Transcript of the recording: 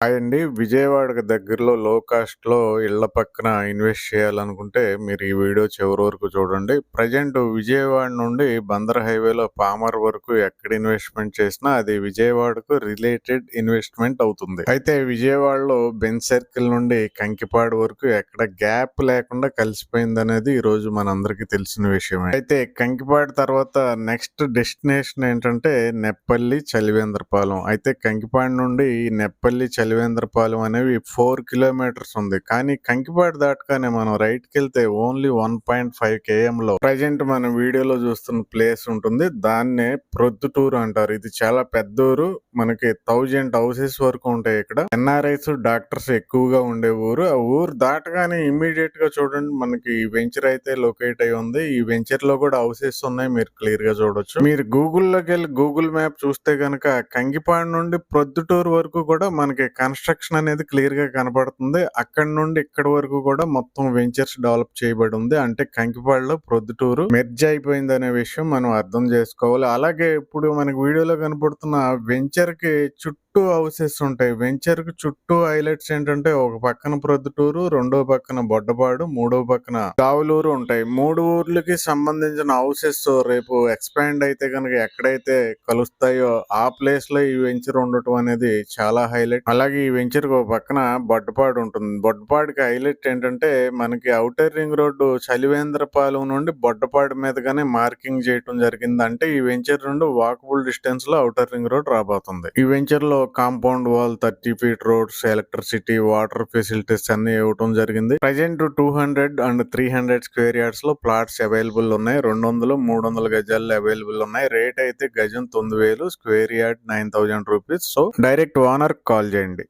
Hi అండి. విజయవాడకి దగ్గరలో లో కాస్ట్‌లో ఇళ్ల పక్కన ఇన్వెస్ట్ చేయాలనుకుంటే మీరు ఈ వీడియో చివరి వరకు చూడండి. ప్రెజెంట్ విజయవాడ నుండి బందర్ హైవేలో పామర్ వరకు ఎక్కడ ఇన్వెస్ట్‌మెంట్ చేసినా అది విజయవాడకు రిలేటెడ్ ఇన్వెస్ట్‌మెంట్ అవుతుంది. అయితే విజయవాడలో బెంజ్ సర్కిల్ నుండి కంకిపాడు వరకు ఎక్కడ గ్యాప్ లేకుండా కలిసిపోయిందనేది ఈరోజు మనందరికీ తెలిసిన విషయమే. అయితే కంకిపాడు తర్వాత నెక్స్ట్ డెస్టినేషన్ ఏంటంటే నెప్పల్లి, చలివేంద్రపాలెం. అయితే కంకిపాడు నుండి నెప్పల్లి, చలివేంద్రపాలెం అనేవి 4 కిలోమీటర్స్ ఉంది. కానీ కంకిపాడు దాటగానే మనం రైట్‌కి వెళ్తే ఓన్లీ 1.5 కేఎంలో ప్రెజెంట్ మనం వీడియోలో చూస్తున్న ప్లేస్ ఉంటుంది. దాన్నే ప్రొద్దుటూరు అంటారు. ఇది చాలా పెద్ద ఊరు. మనకి 1000 హౌసెస్ వరకు ఉంటాయి ఇక్కడ. ఎన్ఆర్ఐస్, డాక్టర్స్ ఎక్కువగా ఉండే ఊరు. ఆ ఊరు దాటగానే ఇమ్మీడియట్ గా చూడండి మనకి ఈ వెంచర్ అయితే లొకేట్ అయి ఉంది. ఈ వెంచర్ లో కూడా హౌసెస్ ఉన్నాయి. మీరు క్లియర్ గా చూడొచ్చు. మీరు గూగుల్లోకి వెళ్ళి గూగుల్ మ్యాప్ చూస్తే గనక కంకిపాడు నుండి ప్రొద్దుటూరు వరకు కూడా మనకి కన్స్ట్రక్షన్ అనేది క్లియర్ గా కనపడుతుంది. అక్కడ నుండి ఇక్కడ వరకు కూడా మొత్తం వెంచర్స్ డెవలప్ చేయబడి ఉంది. అంటే కంకిపాడులో ప్రొద్దుటూరు మెర్జ్ అయిపోయింది అనే విషయం మనం అర్థం చేసుకోవాలి. అలాగే ఇప్పుడు మనకి వీడియోలో కనపడుతున్న వెంచర్ కి చుట్టూ హౌసెస్ ఉంటాయి. వెంచర్ కి చుట్టూ హైలైట్స్ ఏంటంటే ఒక పక్కన ప్రొద్దుటూరు, రెండో పక్కన బొడ్డపాడు, మూడో పక్కన కావులూరు ఉంటాయి. 3 ఊర్లకి సంబంధించిన హౌసెస్ రేపు ఎక్స్పాండ్ అయితే కనుక ఎక్కడైతే కలుస్తాయో ఆ ప్లేస్ లో ఈ వెంచర్ ఉండటం అనేది చాలా హైలైట్. అలాగే ఈ వెంచర్ ఒక పక్కన బొడ్డపాడు ఉంటుంది. బొడ్డపాడుకి హైలైట్ ఏంటంటే మనకి ఔటర్ రింగ్ రోడ్డు చలివేంద్రపాలెం నుండి బొడ్డపాడు మీదగానే మార్కింగ్ చేయటం జరిగింది. అంటే ఈ వెంచర్ నుండి వాకబుల్ డిస్టెన్స్ లో ఔటర్ రింగ్ రోడ్ రాబోతుంది. ఈ వెంచర్ లో compound wall, 30 feet roads, electricity, water facilities అన్ని ఇవ్వటం జరిగింది. ప్రజెంట్ 200 అండ్ 300 స్క్వేర్ యార్డ్స్ లో ప్లాట్స్ అవైలబుల్ ఉన్నాయి. 200, 300 గజాల్లో అవైలబుల్ ఉన్నాయి. రేట్ అయితే గజం 9000, square yard 9000 rupees. So direct owner call చేయండి.